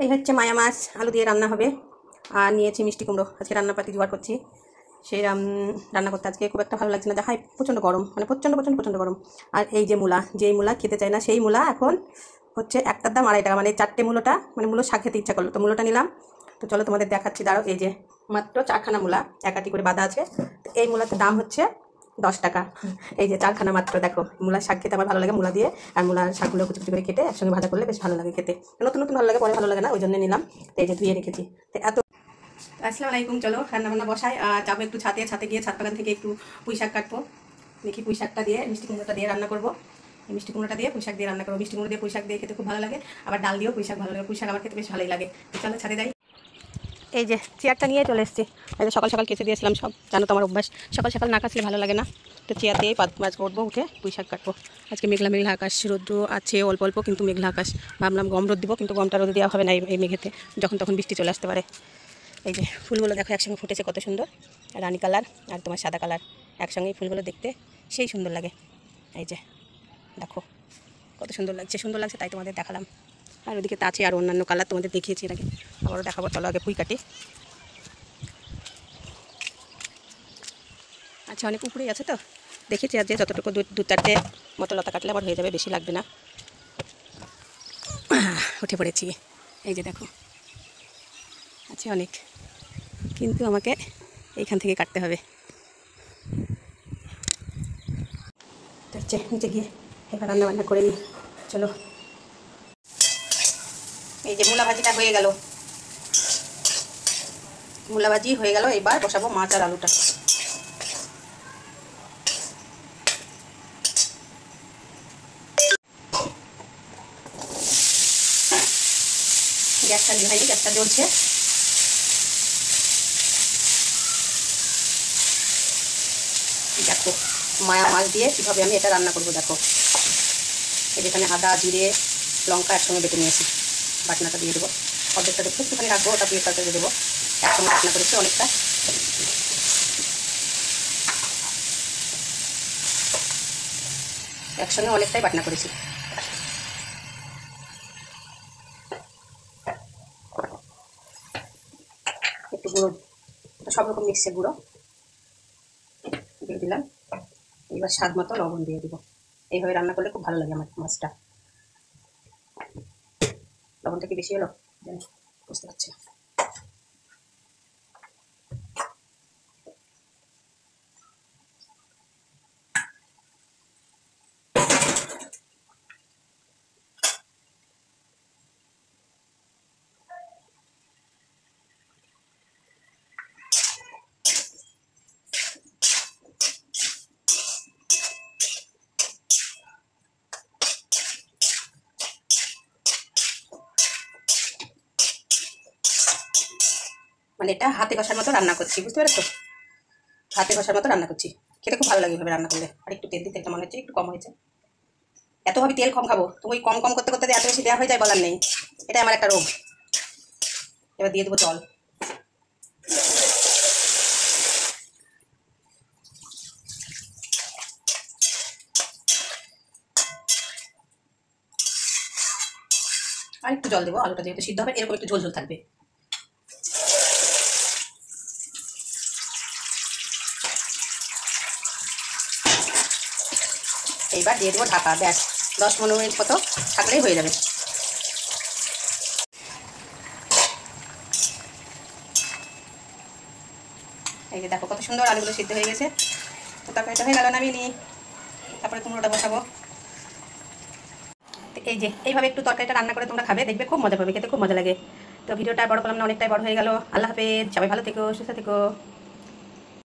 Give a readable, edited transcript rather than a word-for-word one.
এই হচ্ছে মায়া মাছ আলু দিয়ে রান্না হবে। আর নিয়েছি মিষ্টি কুমড়ো। আজকে রান্নাপাতি জোগাড় করছি। সেই রান্না করতে আজকে খুব একটা ভালো লাগছে না, দেখাই প্রচণ্ড গরম, মানে প্রচণ্ড প্রচণ্ড প্রচণ্ড গরম। আর এই যে মূলা, যেই মূলা খেতে চায় না সেই মূলা এখন হচ্ছে একটার দাম 2.5 টাকা, মানে 4টে মূলোটা, মানে মূলো শাক খেতে ইচ্ছা করলো তো মূলোটা নিলাম। তো চলো তোমাদের দেখাচ্ছি, দাঁড়াও। এই যে মাত্র 4খানা মূলা একাটি করে বাঁধা আছে। তো এই মূলার দাম হচ্ছে 10 টাকা। এই যে 4খানা মাত্র। দেখো, মূলার শাক খেতে আমার ভালো লাগে, মূলা দিয়ে। আর মূলার শাকগুলো কুচি কুচি করে কেটে একসঙ্গে ভাজা করলে বেশ ভালো লাগে খেতে। নতুন নতুন ভালো লাগে, পরে ভালো লাগে না, ওই জন্য নিলাম। তো এই যে ধুয়ে রেখেছি। তো এত আসসালামু আলাইকুম। চলো রান্না বান্না বসাই। আর যাবো একটু ছাতে গিয়ে ছাদ বাগান থেকে একটু পুঁই শাক কাটবো। দেখি পুঁই শাকটা দিয়ে মিষ্টি কুমড়োটা দিয়ে রান্না করবো। এই মিষ্টি কুমড়োটা দিয়ে পুঁই শাক দিয়ে রান্না করবো। মিষ্টি কুমড়ো দিয়ে পুঁই শাক দিয়ে খেতে খুব ভালো লাগে। আবার ডাল দিয়েও পুঁই শাক ভালো লাগে। পুঁই শাক আমার খেতে বেশ ভালোই লাগে। চলো ছাদে যাই। এই যে চেয়ারটা নিয়ে চলে এসেছি। এই যে সকাল সকাল কেচে দিয়েছিলাম সব, জানো তো আমার অভ্যাস, সকাল সকাল না কাচলে ভালো লাগে না। তো চেয়ার দিয়েই মাছ করবো, উঠে পুঁই শাক কাটবো। আজকে মেঘলা মেঘলা আকাশ, রোদ্র আছে অল্প অল্প, কিন্তু মেঘলা আকাশ। ভাবলাম গম রোদ দিব, কিন্তু গমটা রোদ দেওয়া হবে না এই মেঘেতে, যখন তখন বৃষ্টি চলে আসতে পারে। এই যে ফুলগুলো দেখো একসঙ্গে ফুটেছে, কত সুন্দর। রানী কালার আর তোমার সাদা কালার একসঙ্গে, ফুলগুলো দেখতে সেই সুন্দর লাগে। এই যে দেখো কত সুন্দর লাগছে, তাই তোমাদের দেখালাম। আর ওদিকে তো আছে আর অন্যান্য কালার, তোমাদের দেখিয়েছি এর আগে, আবারও দেখাবো। চলো আগে পুঁই কাটি। আচ্ছা, অনেক উপরেই আছে তো দেখেছি, আর যে যতটুকু 2-4টে মতো লতা কাটলে আবার হয়ে যাবে, বেশি লাগবে না। উঠে পড়েছি। এই যে দেখো আছে অনেক, কিন্তু আমাকে এইখান থেকে কাটতে হবে। নিচে গিয়ে এবার রান্না বান্না করে নিই। চলো। এই যে মূলা ভাজিটা হয়ে গেল, মূলা ভাজি হয়ে গেল। এবার বসাবো মাছ আর আলুটা। গ্যাসটা জ্বালাইনি, গ্যাসটা জ্বলছে। দেখো মায়া মাছ দিয়ে কীভাবে আমি এটা রান্না করবো। দেখো এই যেখানে আদা জিরে লঙ্কা একসঙ্গে বেটে নিয়েছি, বাটনাটা দিয়ে দেবো। অর্ধেকটা দেখতে একটুখানি রাখবো, ওটা দিয়ে তরকারি দেবো। একসঙ্গে বাটনা করেছি অনেকটা। একসঙ্গে অনেকটাই বাটনা করেছি। একটু গুঁড়ো, সব রকম মিক্সের গুঁড়ো দিয়ে দিলাম। এবার স্বাদ মতো লবণ দিয়ে দিব। এইভাবে রান্না করলে খুব ভালো লাগে আমার মাছটা। লবণটা কি বেশি হলো বুঝতে পারছি না। মানে এটা হাতে কষার মতো রান্না করছি, বুঝতে পেরেছো? হাতে কষার মতো রান্না করছি, খেতে খুব ভালো লাগে এভাবে রান্না করলে। আর একটু তেল দিতে একটা মনে হচ্ছে একটু কম হয়েছে। এতভাবে তেল কম খাবো, তুমি কম কম করতে করতে এত বেশি দেওয়া হয়ে যায়, বলার নেই। এটা আমার একটা রোগ। এবার দিয়ে দেবো জল। আর একটু জল দেবো, আলুটা যেহেতু সিদ্ধ হবে, এরকম একটু ঝোল ঝোল থাকবে। এইবার দিয়ে দেবো ঢাকা। ব্যাস 10-15 মিনিট মতো থাকলেই হয়ে যাবে। এই যে দেখো কত সুন্দর আলুগুলো সিদ্ধ হয়ে গেছে। তো তরকারিটা হয়ে গেল, নামিয়ে নিই। তারপরে কুমড়োটা বসাবো। এই যে এইভাবে একটু তরকারিটা রান্না করে তোমরা খাবে, দেখবে খুব মজা পাবে, খেতে খুব মজা লাগে। তো ভিডিওটা বড় করলাম না, অনেকটাই বড় হয়ে গেল। আল্লাহ হাফেজ, সবাই ভালো থেকো, সুস্থ থেকো।